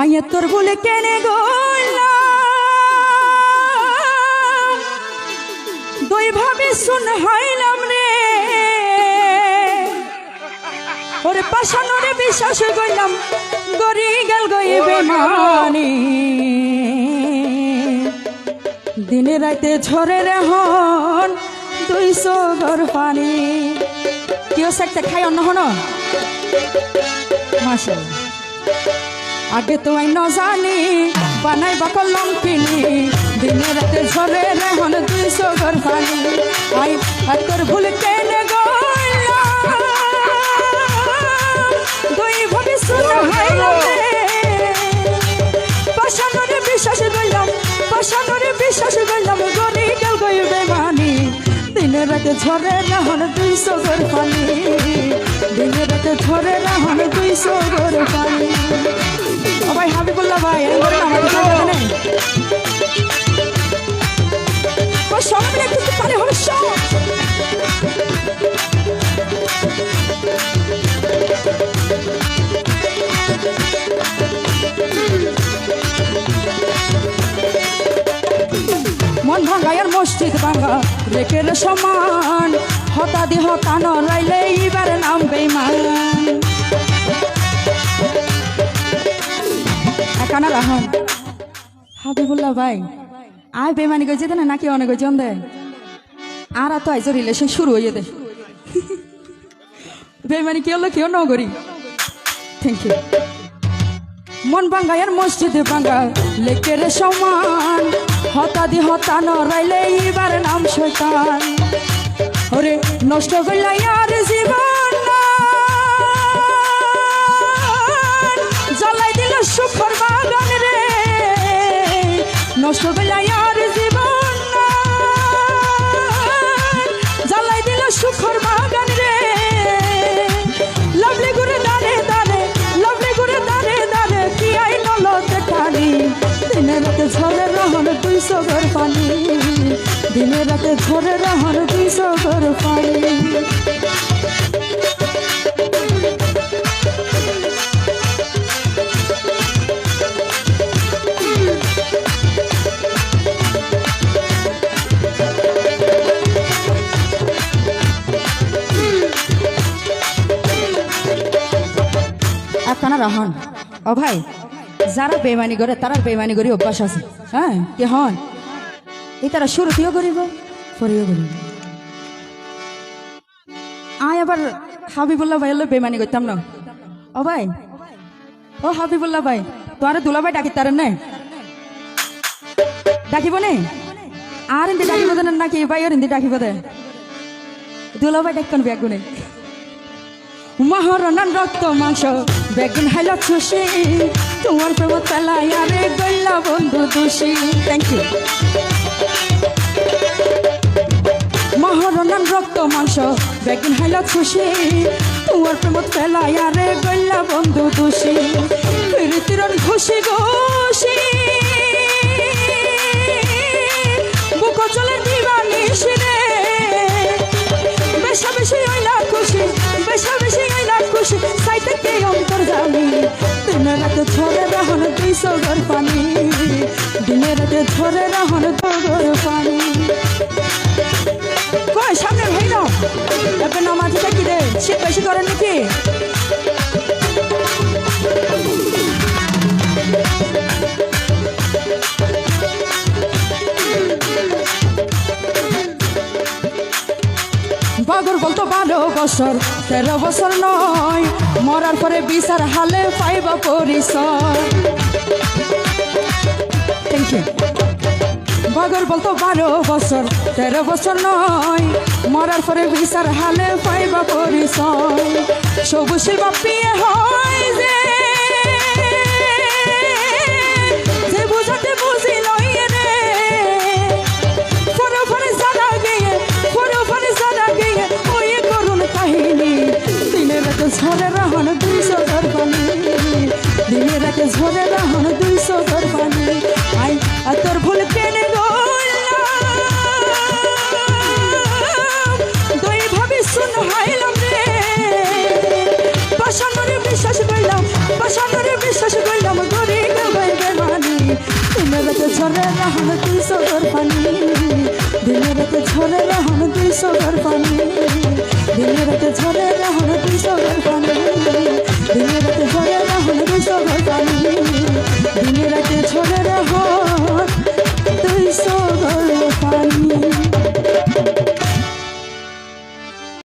আয় তোর বলে কেনে গলাম দুই ভাবে শুন হাইলাম রে ওরে পাশানোরে বিশ্বাস কইলাম গরি গেল গইবে মানি দিনে রাতে ঝরে রহন 200 ঘর পানি কেউ সাথে খাই অন্য হন মাশাআল্লাহ আগে তো আই ন জানি বানাই বা কলম কিনি দিনে রাতে ঝরে রহন 200 ঘর পানি আই তোর ভুল কেনে গইলাম দুই ভাবে শুন হাইলাম রে পাশানোরে বিশ্বাস কইলাম পাশানোরে বিশ্বাস কইলাম গরি গেল গইবে মানি দিনে রাতে ঝরে রহন 200 ঘর পানি দিনে রাতে ঝরে রহন 200 ঘর পানি ও ভাই হাবিবুল্লাহ ভাই এর নাম আছে না ও সামনে কিছু পারে হলো সব মন ভাঙায়ার মসজিদ ভাঙা রেখের সমান হতা দি হতানো রাইলে এবার নাম বেইমান একানা রাহন হাবিবুল্লাহ ভাই আয় বেমানি গেছে না নাকি অনেক জন দেয় আর তো আইজ রিলেশন শুরু হয়ে দে বেমানি কি হলো কেউ নগরী থ্যাংক ইউ মন ভাঙ্গায়ার মসজিদে ভাঙ্গা লেকের সমান হতা দি হতানো রাইলে এবার নাম শয়তান ওরে নষ্ট করলা আর জীবন জ্বালাই দিল সুখর বাগান রে নষ্ট করলা আর জীবন জ্বালাই দিল সুখর বাগান রে লাভলি গুরে দারে দারে লাভলি গুরে দারে দারে কি আই নলতে কানি দিনে রাতে ঝরে রহন 200 ঘর পানি দিনে রাতে ঝরে রহন 200 ঘর পানি আপনারা রাহন ও ভাই যারা বেমানি করে তারা বেমানি করি অভ্যাস আছে হ্যাঁ কি হন এই তারা শুরুতেও করিব পরেও করিব আয় আবার হাবিবুল্লাহ ভাই হলো বেমানি করতাম না ও ভাই ও হাবিবুল্লাহ ভাই তোর দুলা ভাই ডাকি তার না ডাকিব নে আর হিন্দি ডাকিব দেন নাকি ভাই আর হিন্দি ডাকিব দে দুলা ভাই ডাকন ব্যাগুনে মহরণান রক্ত মাংস বেগুন হাইলা খুশি তোমার প্রেম তালাই আরে গইলা বন্ধু দোষী থ্যাংক ইউ মহরণান রক্ত মাংস বেগুন হাইলা খুশি তোমার প্রেম তালাই আরে গইলা বন্ধু দোষী ফিরতিরন খুশি খুশি বুক চলে দিবানিস রে বেশা বেশি হইলা খুশি বেশা বেশি হইলা খুশি সাইতে কে অন্তর জানি দিনে রাতে ঝরে রহন 200 ঘর পানি দিনে রাতে ঝরে রহন 200 ঘর পানি কই সামনে ভাই না এখন নামাজটা কি রে শীত বেশি করে নাকি বাগর বলতো 12 বছর 13 বছর নয় মরার পরে বিচার হালে পাইবা পরিচয় থ্যাংক ইউ বাগর বলতো 12 বছর 13 বছর নয় মরার পরে বিচার হালে পাইবা পরিচয় সবুশীল বাপিয়ে হয় যে বুঝাতে বুঝি লই রে পরে পরে জানা গিয়ে পরে পরে জানা গিয়ে ওই করুন কাহিনী দিনে রাতে ঝরে রহন 200 ঘর পানি দিনে রাতে ঝরে রহন 200 ঘর পানি আই তোর ভুল কেনে দুই ভাবি শুন হাইলাম রে পাশানোরে ঝরে রাহন তুই সদর পানি দিনে রাতে ঝরে রাহন তুই সদর পানি দিনে রাতে ঝরে রাহন তুই সদর পানি